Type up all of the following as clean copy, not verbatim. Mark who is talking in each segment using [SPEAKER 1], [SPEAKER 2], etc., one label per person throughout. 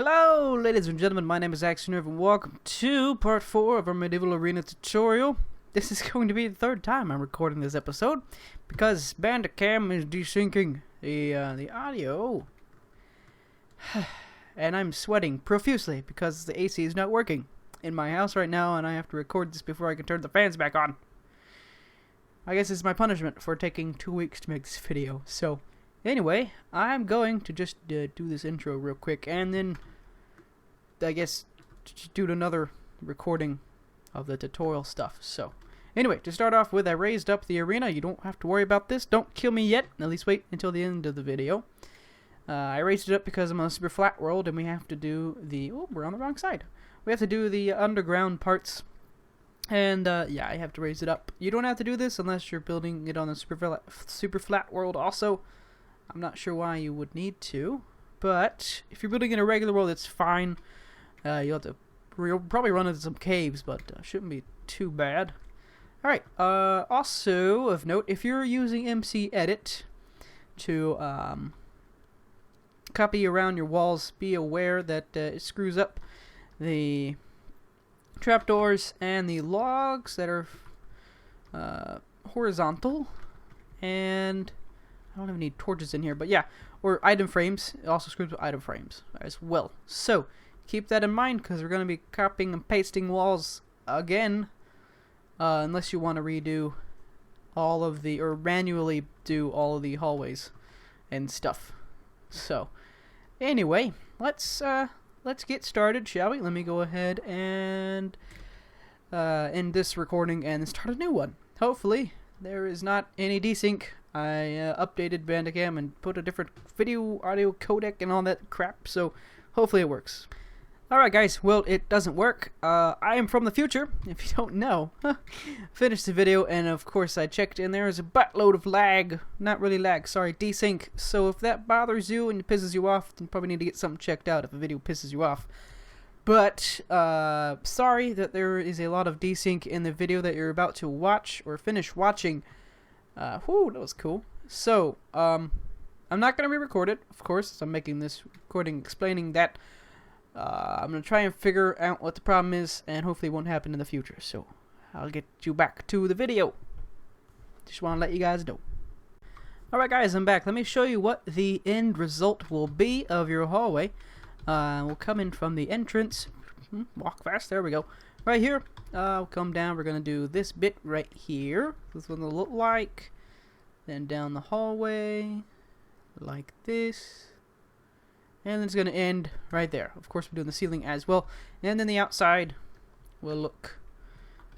[SPEAKER 1] Hello, ladies and gentlemen, my name is Axianerve, and welcome to part 4 of our Medieval Arena tutorial. This is going to be the third time I'm recording this episode, because Bandicam is desyncing the audio. And I'm sweating profusely, because the AC is not working in my house right now, and I have to record this before I can turn the fans back on. I guess it's my punishment for taking 2 weeks to make this video, so... Anyway, I'm going to just do this intro real quick, and then, I guess, do another recording of the tutorial stuff. So, anyway, to start off with, I raised up the arena. You don't have to worry about this. Don't kill me yet. At least wait until the end of the video. I raised it up because I'm on a super flat world, and we have to do the... Oh, we're on the wrong side. We have to do the underground parts. And, yeah, I have to raise it up. You don't have to do this unless you're building it on a super flat world also. I'm not sure why you would need to, but if you're building in a regular world, it's fine. You'll probably run into some caves, but shouldn't be too bad. Alright, also of note, if you're using MC Edit to copy around your walls, be aware that it screws up the trapdoors and the logs that are horizontal, and... I don't have any torches in here, but yeah, or item frames. It also screws with item frames as well. So, keep that in mind, because we're going to be copying and pasting walls again, unless you want to redo all of the, or manually do all of the hallways and stuff. So, anyway, let's get started, shall we? Let me go ahead and end this recording and start a new one. Hopefully, there is not any desync. I updated Bandicam and put a different video audio codec and all that crap, so hopefully it works. Alright guys, well, it doesn't work. I am from the future, if you don't know. Finished the video, and of course I checked, and there is a buttload of lag. Not really lag, sorry, desync. So if that bothers you and pisses you off, then you probably need to get something checked out if a video pisses you off. But, sorry that there is a lot of desync in the video that you're about to watch or finish watching. Whew, that was cool. So, I'm not going to re-record it, of course, so I'm making this recording explaining that. I'm going to try and figure out what the problem is, and hopefully it won't happen in the future. So, I'll get you back to the video. Just want to let you guys know. Alright guys, I'm back. Let me show you what the end result will be of your hallway. We'll come in from the entrance. Walk fast, there we go. Right here, we'll come down. We're going to do this bit right here. This is what it'll look like. Then down the hallway, like this. And then it's going to end right there. Of course, we're doing the ceiling as well. And then the outside will look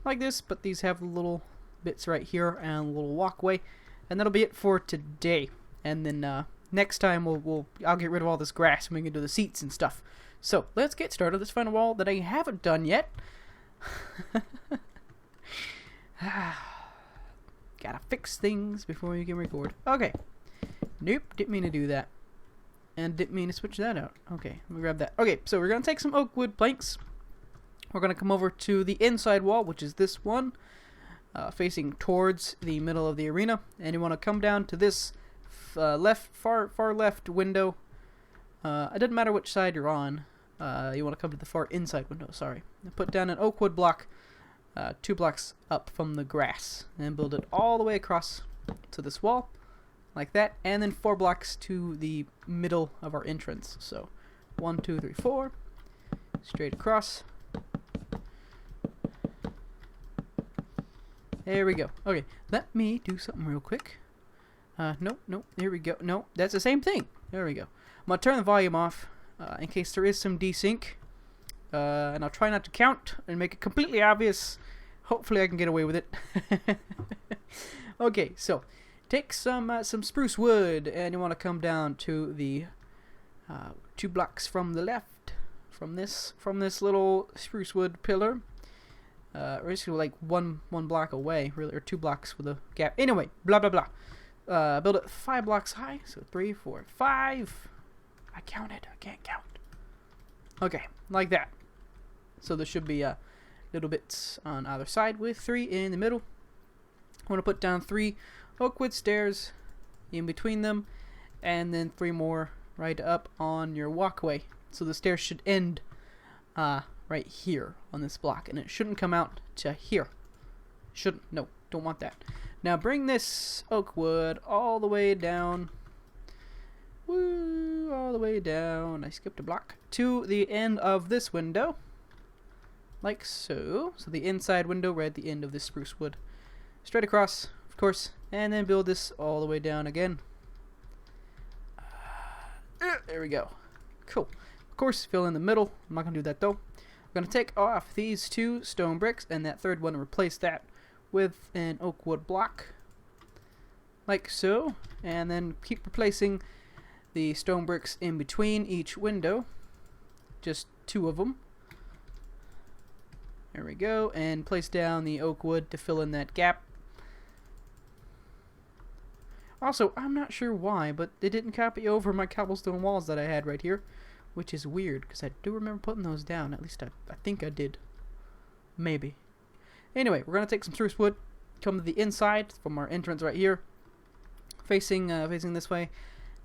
[SPEAKER 1] like this, but these have little bits right here and a little walkway. And that'll be it for today. And then next time, I'll get rid of all this grass and we can do the seats and stuff. So, let's get started. Let's find a wall that I haven't done yet. Gotta fix things before you can record. Okay. Nope, didn't mean to do that. And didn't mean to switch that out. Okay, let me grab that. Okay, so we're gonna take some oak wood planks. We're gonna come over to the inside wall, which is this one, facing towards the middle of the arena. And you want to come down to this far left window. It doesn't matter which side you're on. You want to come to the far inside window, sorry. Put down an oak wood block 2 blocks up from the grass, and build it all the way across to this wall, like that, and then 4 blocks to the middle of our entrance. So 1, 2, 3, 4, straight across. There we go. Okay, let me do something real quick. Nope, there we go. No, that's the same thing. There we go. I'm going to turn the volume off in case there is some desync. And I'll try not to count and make it completely obvious. Hopefully I can get away with it. Okay, so take some spruce wood, and you want to come down to the 2 blocks from the left, from this little spruce wood pillar. Or just like one block away, really, or 2 blocks with a gap. Anyway, blah blah blah. Build it 5 blocks high. So 3, 4, 5. I counted. I can't count. Okay, like that. So there should be little bits on either side with 3 in the middle. I want to put down 3 oak wood stairs in between them, and then 3 more right up on your walkway. So the stairs should end right here on this block, and it shouldn't come out to here. Shouldn't. No, don't want that. Now bring this oak wood all the way down. Woo, all the way down. I skipped a block to the end of this window. Like so. So the inside window right at the end of this spruce wood. Straight across, of course, and then build this all the way down again. There we go. Cool. Of course, fill in the middle. I'm not going to do that though. I'm going to take off these 2 stone bricks and that third one and replace that with an oak wood block. Like so. And then keep replacing the stone bricks in between each window. Just 2 of them. There we go. And place down the oak wood to fill in that gap. Also, I'm not sure why, but it didn't copy over my cobblestone walls that I had right here, which is weird, because I do remember putting those down. At least I think I did. Maybe. Anyway, we're going to take some spruce wood, come to the inside from our entrance right here, facing this way.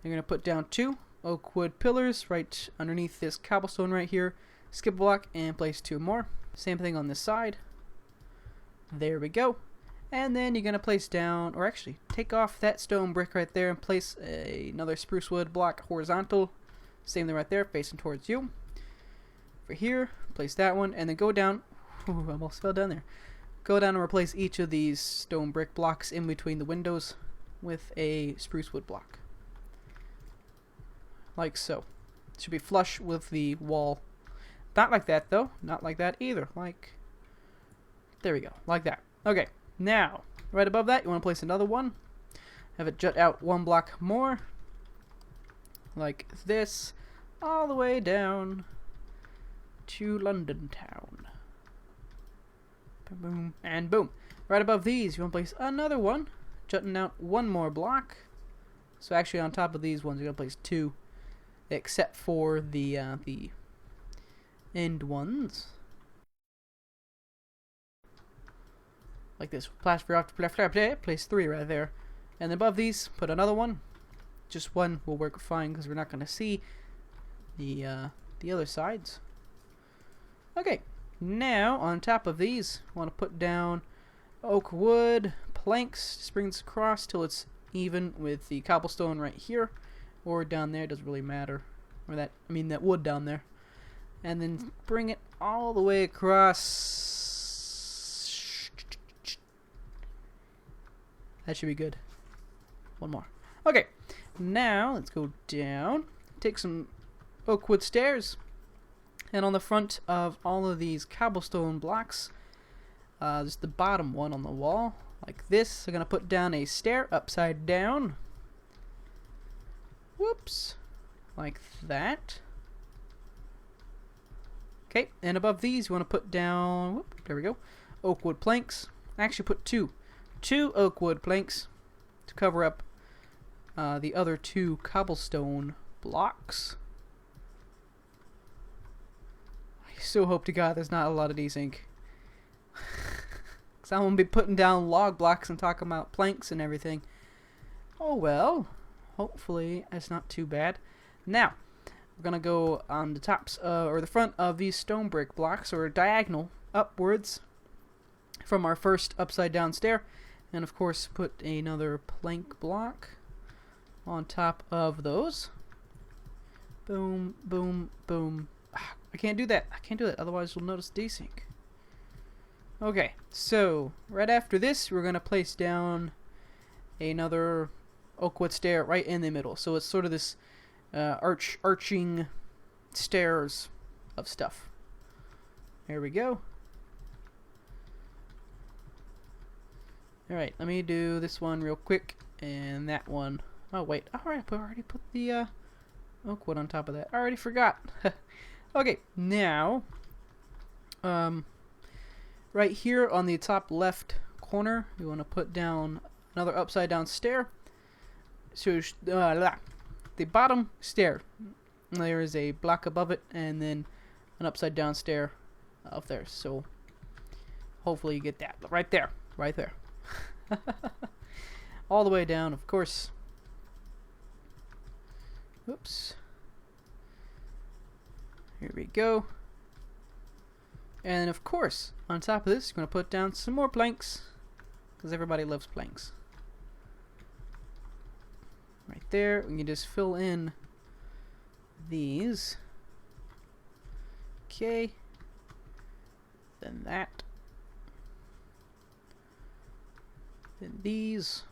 [SPEAKER 1] You're going to put down 2 oak wood pillars right underneath this cobblestone right here, skip a block, and place 2 more. Same thing on this side. There we go. And then you're going to place down, or actually take off that stone brick right there and place another spruce wood block horizontal. Same thing right there, facing towards you. For here, place that one, and then go down. Ooh, I almost fell down there. Go down and replace each of these stone brick blocks in between the windows with a spruce wood block. Like so. It should be flush with the wall. Not like that though. Not like that either. Like, there we go. Like that. Okay. Now, right above that, you want to place another one. Have it jut out 1 block more. Like this. All the way down to London town. Boom, boom, and boom. Right above these, you want to place another one. Jutting out 1 more block. So actually on top of these ones, you're going to place 2. Except for the end ones. Like this. Place 3 right there. And above these, put another one. Just 1 will work fine because we're not going to see the other sides. Okay. Now, on top of these, I want to put down oak wood planks. Just bring this across till it's even with the cobblestone right here. Or down there. Doesn't really matter. Or that wood down there. And then bring it all the way across. That should be good. 1 more. Okay. Now, let's go down. Take some oak wood stairs. And on the front of all of these cobblestone blocks, just the bottom one on the wall, like this, I'm going to put down a stair upside down. Whoops. Like that. Okay, and above these, you want to put down, whoop, there we go, oak wood planks. Actually, put 2 oak wood planks to cover up the other 2 cobblestone blocks. I so hope to God there's not a lot of desync. Because I'm going to be putting down log blocks and talking about planks and everything. Oh well. Hopefully it's not too bad. Now, we're going to go on the tops, or the front of these stone brick blocks, or diagonal upwards from our first upside down stair. And of course, put another plank block on top of those. Boom, boom, boom. I can't do that. I can't do that. Otherwise, you'll notice desync. Okay, so right after this, we're going to place down another oak wood stair right in the middle. So it's sort of this arching stairs of stuff. There we go. Alright, let me do this one real quick, and that one. Oh wait, alright, I already put the oak wood on top of that. I already forgot. Okay, now, right here on the top left corner, you want to put down another upside down stair. So the bottom stair, there is a block above it, and then an upside down stair up there. So hopefully you get that right there, right there. All the way down, of course. Whoops. we go. And of course, on top of this, we're going to put down some more planks, because everybody loves planks. Right there, we can just fill in these. Okay. Then that. Then these.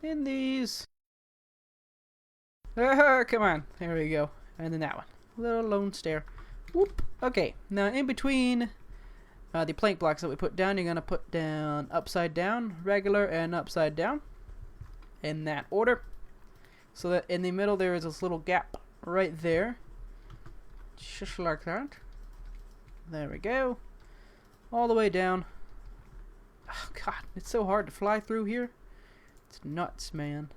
[SPEAKER 1] Then these. Come on. There we go. And then that one. Little lone stair. Whoop. Okay. Now in between the plank blocks that we put down, you're going to put down upside down, regular, and upside down. In that order. So that in the middle there is this little gap right there. Just like that. There we go. All the way down. Oh god, it's so hard to fly through here. It's nuts, man.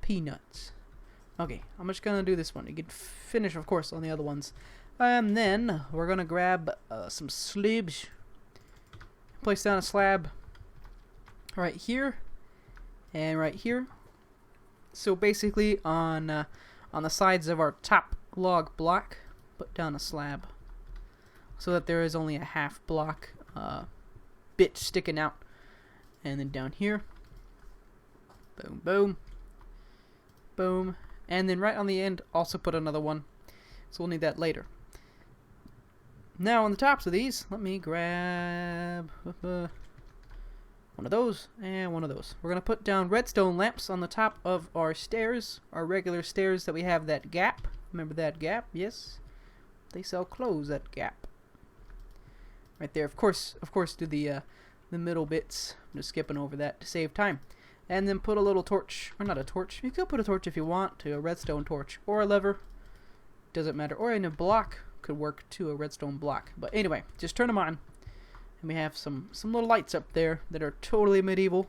[SPEAKER 1] Peanuts. Okay, I'm just gonna do this one. You can finish, of course, on the other ones. And then we're gonna grab some slabs. Place down a slab right here and right here. So basically, on the sides of our top log block, put down a slab, so that there is only a half block bit sticking out. And then down here, boom, boom, boom, and then right on the end, also put another one. So we'll need that later. Now on the tops of these, let me grab one of those and one of those. We're gonna put down redstone lamps on the top of our stairs, our regular stairs that we have that gap. Remember that gap? Yes. They sell clothes at Gap. Right there. Of course, do the middle bits. I'm just skipping over that to save time. And then put a little torch, or not a torch. You could put a torch if you want to, a redstone torch, or a lever. Doesn't matter. Or in a block could work too, a redstone block. But anyway, just turn them on, and we have some little lights up there that are totally medieval.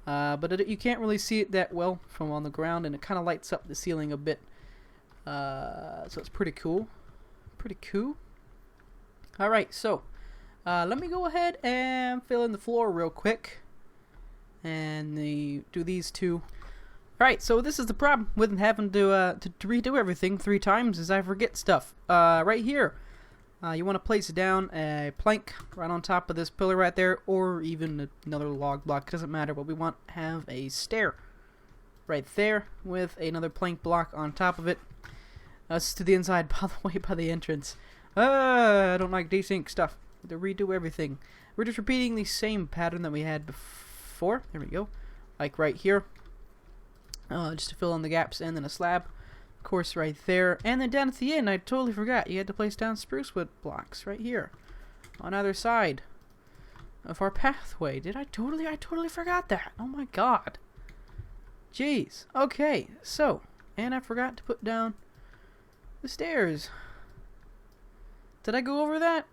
[SPEAKER 1] But you can't really see it that well from on the ground, and it kind of lights up the ceiling a bit. So it's pretty cool. Pretty cool. Alright, so let me go ahead and fill in the floor real quick. And do these two. Alright, so this is the problem with having to redo everything 3 times, is I forget stuff. Right here, you want to place down a plank right on top of this pillar right there, or even another log block, doesn't matter, but we want to have a stair right there with another plank block on top of it. That's to the inside, by the way, by the entrance. I don't like desync stuff. To redo everything. We're just repeating the same pattern that we had before. There we go. Like right here. Just to fill in the gaps, and then a slab. Of course, right there. And then down at the end, I totally forgot. You had to place down spruce wood blocks right here. On either side of our pathway. I totally forgot that. Oh my god. Jeez. Okay, so. And I forgot to put down the stairs. Did I go over that?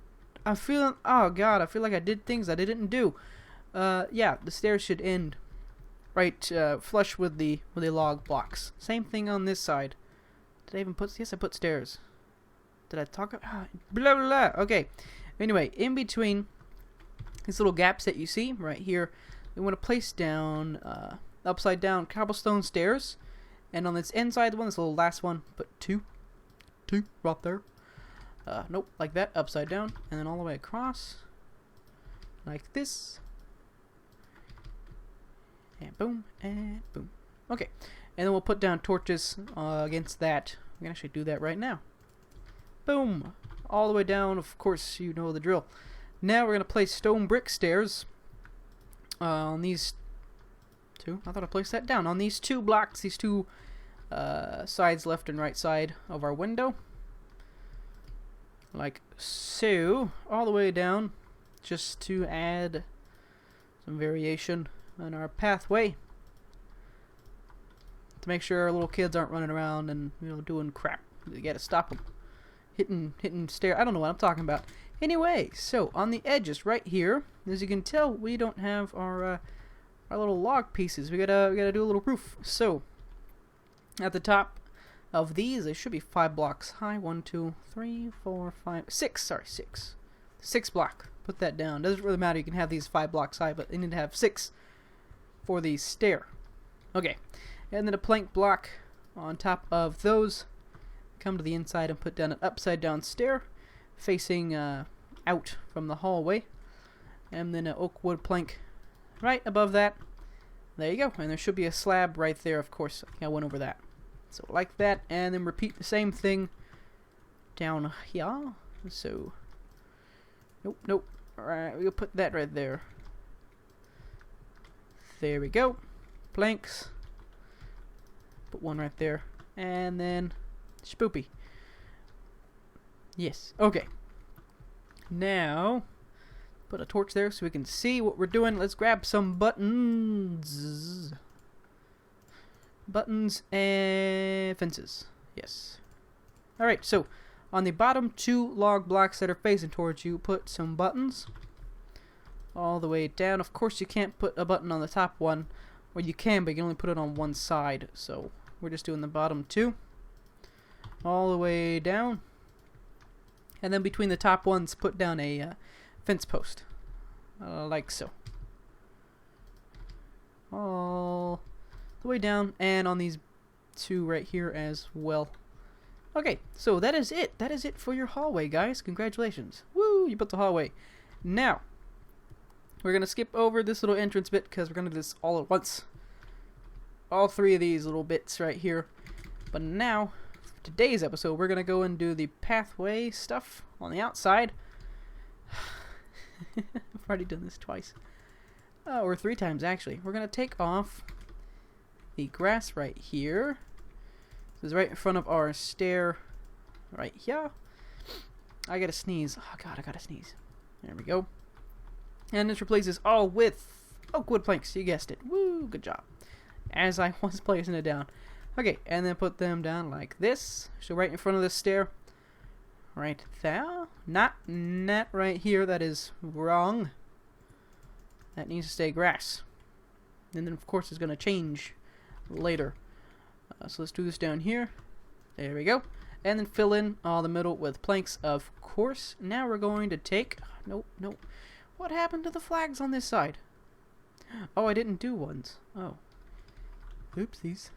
[SPEAKER 1] I'm feeling, oh god, I feel like I did things I didn't do. Yeah, the stairs should end right flush with the log blocks. Same thing on this side. Did I even put, yes, I put stairs. Did I talk about, blah blah blah. Okay, anyway, in between these little gaps that you see right here, we want to place down upside down cobblestone stairs. And on this inside one, this little last one, put two right there. Nope, like that, upside down, and then all the way across, like this, and boom, and boom. Okay, and then we'll put down torches against that. We can actually do that right now. Boom, all the way down, of course, you know the drill. Now we're going to place stone brick stairs on these two. I thought I placed that down. On these 2 blocks, these 2 sides, left and right side of our window. Like so, all the way down, just to add some variation on our pathway, to make sure our little kids aren't running around and, you know, doing crap. You gotta stop them, hitting stair. I don't know what I'm talking about. Anyway, so on the edges right here, as you can tell, we don't have our little log pieces. We gotta do a little roof. So at the top of these, they should be 5 blocks high. 1, 2, 3, 4, 5, 6. Sorry, 6. 6 block. Put that down. Doesn't really matter. You can have these 5 blocks high, but you need to have 6 for the stair. Okay, and then a plank block on top of those. come to the inside and put down an upside down stair facing out from the hallway, and then an oak wood plank right above that. There you go. And there should be a slab right there, of course. I think I went over that. So like that, and then repeat the same thing down here. So nope. Alright, we'll put that right there. There we go. Planks. Put one right there. And then spoopy. Yes. Okay. Now put a torch there so we can see what we're doing. Let's grab some buttons. Buttons and fences. Yes. Alright, so on the bottom 2 log blocks that are facing towards you, put some buttons all the way down. Of course, you can't put a button on the top one, or you can, but you can only put it on one side. So we're just doing the bottom 2 all the way down, and then between the top ones, put down a fence post, like so, all the way down, and on these 2 right here as well. Okay, so that is it. That is it for your hallway, guys. Congratulations. Woo, you built the hallway. Now, we're going to skip over this little entrance bit because we're going to do this all at once. All 3 of these little bits right here. But now, for today's episode, we're going to go and do the pathway stuff on the outside. I've already done this twice. Or 3 times, actually. We're going to take off the grass right here. This is right in front of our stair right here. I gotta sneeze. Oh god, I gotta sneeze. There we go. And this replaces all with oak wood planks. You guessed it. Woo, good job. As I was placing it down. Okay, and then put them down like this. So right in front of the stair. Right there. Not right here. That is wrong. That needs to stay grass. And then of course it's gonna change later. So let's do this down here. There we go. And then fill in all the middle with planks, of course. Now we're going to take... Nope. What happened to the flags on this side? Oh, I didn't do ones. Oh. Oopsies.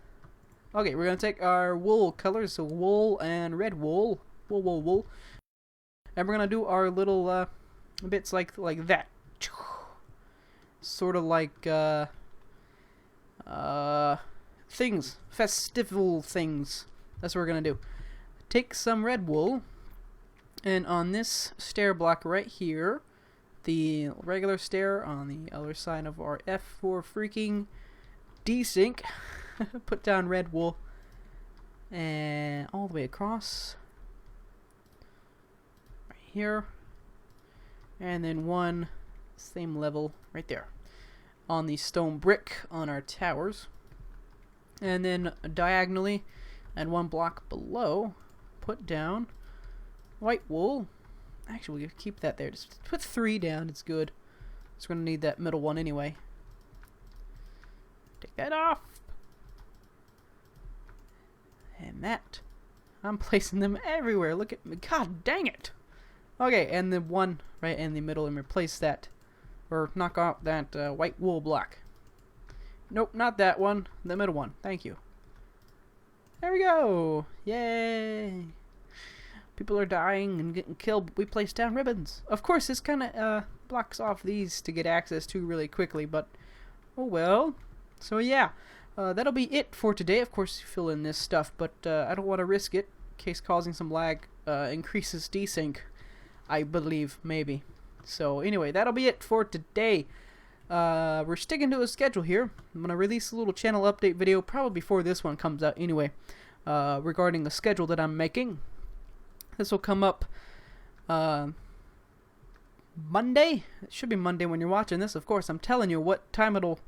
[SPEAKER 1] Okay, we're going to take our wool colors. So wool and red wool. Wool. And we're going to do our little bits like that. Sort of like... things, festival things. That's what we're gonna do. Take some red wool, and on this stair block right here, the regular stair on the other side of our F for freaking desync, put down red wool, and all the way across, right here, and then one same level right there on the stone brick on our towers. And then diagonally and 1 block below, put down white wool. Actually, we'll keep that there. Just put 3 down. It's good. It's going to need that middle one anyway. Take that off. And that. I'm placing them everywhere. Look at me. God dang it. Okay, and then 1 right in the middle, and replace that. Or knock out that white wool block. Nope, not that one. The middle one. Thank you. There we go. Yay. People are dying and getting killed. We place down ribbons. Of course, this kind of blocks off these to get access to really quickly, but oh well. So yeah, that'll be it for today. Of course, fill in this stuff, but I don't want to risk it in case causing some lag increases desync, I believe, maybe. So anyway, that'll be it for today. We're sticking to a schedule here. I'm going to release a little channel update video probably before this one comes out anyway, regarding the schedule that I'm making. This will come up Monday. It should be Monday when you're watching this. Of course, I'm telling you what time it'll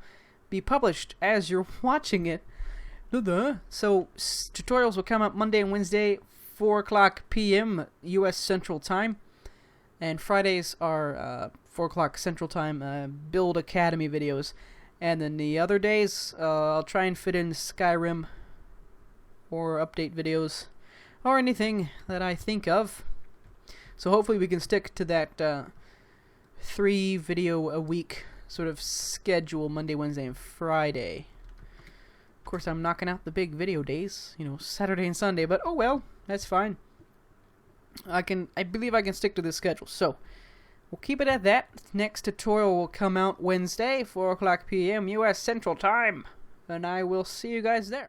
[SPEAKER 1] be published as you're watching it. So tutorials will come up Monday and Wednesday, 4 o'clock p.m. U.S. Central Time. And Fridays are 4 o'clock Central Time, Build Academy videos. And then the other days, I'll try and fit in Skyrim or update videos or anything that I think of. So hopefully we can stick to that 3 video a week sort of schedule, Monday, Wednesday, and Friday. Of course, I'm knocking out the big video days, you know, Saturday and Sunday, but oh well. That's fine. I believe I can stick to this schedule. So we'll keep it at that. Next tutorial will come out Wednesday, 4 o'clock p.m. U.S. Central Time, and I will see you guys there.